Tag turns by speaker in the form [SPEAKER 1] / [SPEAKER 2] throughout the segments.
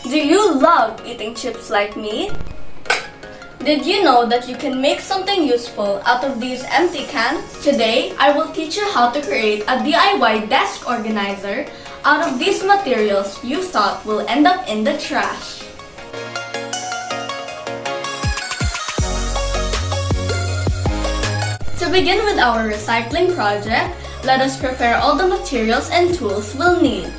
[SPEAKER 1] Do you love eating chips like me? Did you know that you can make something useful out of these empty cans? Today, I will teach you how to create a DIY desk organizer out of these materials you thought will end up in the trash. To begin with our recycling project, let us prepare all the materials and tools we'll need.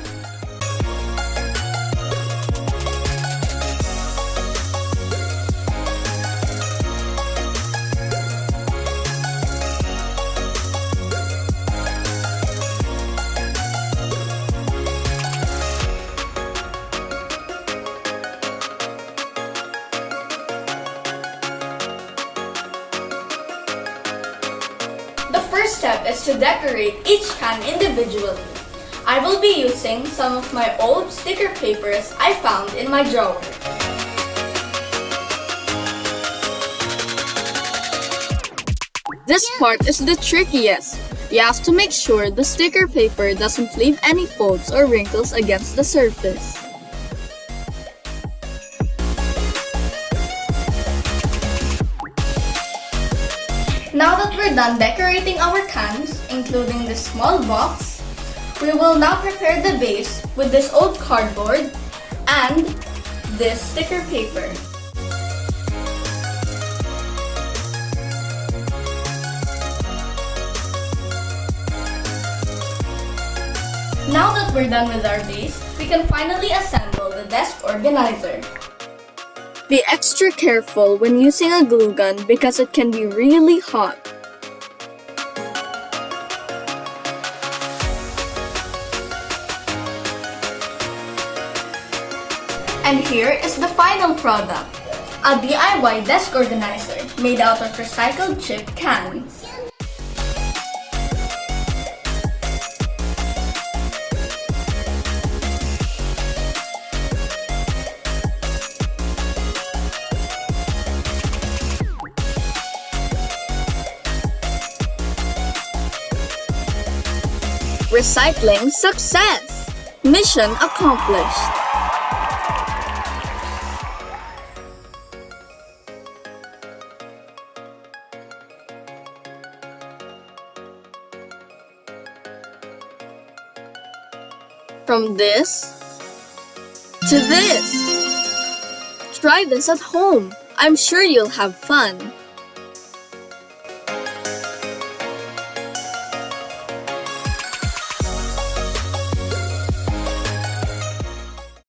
[SPEAKER 1] The first step is to decorate each can individually. I will be using some of my old sticker papers I found in my drawer.
[SPEAKER 2] This part is the trickiest. You have to make sure the sticker paper doesn't leave any folds or wrinkles against the surface.
[SPEAKER 1] Now that we're done decorating our cans, including this small box, we will now prepare the base with this old cardboard and this sticker paper. Now that we're done with our base, we can finally assemble the desk organizer.
[SPEAKER 2] Be extra careful when using a glue gun because it can be really hot.
[SPEAKER 1] And here is the final product, a DIY desk organizer made out of recycled chip cans.
[SPEAKER 2] Recycling success! Mission accomplished! From this to this. Try this at home. I'm sure you'll have fun.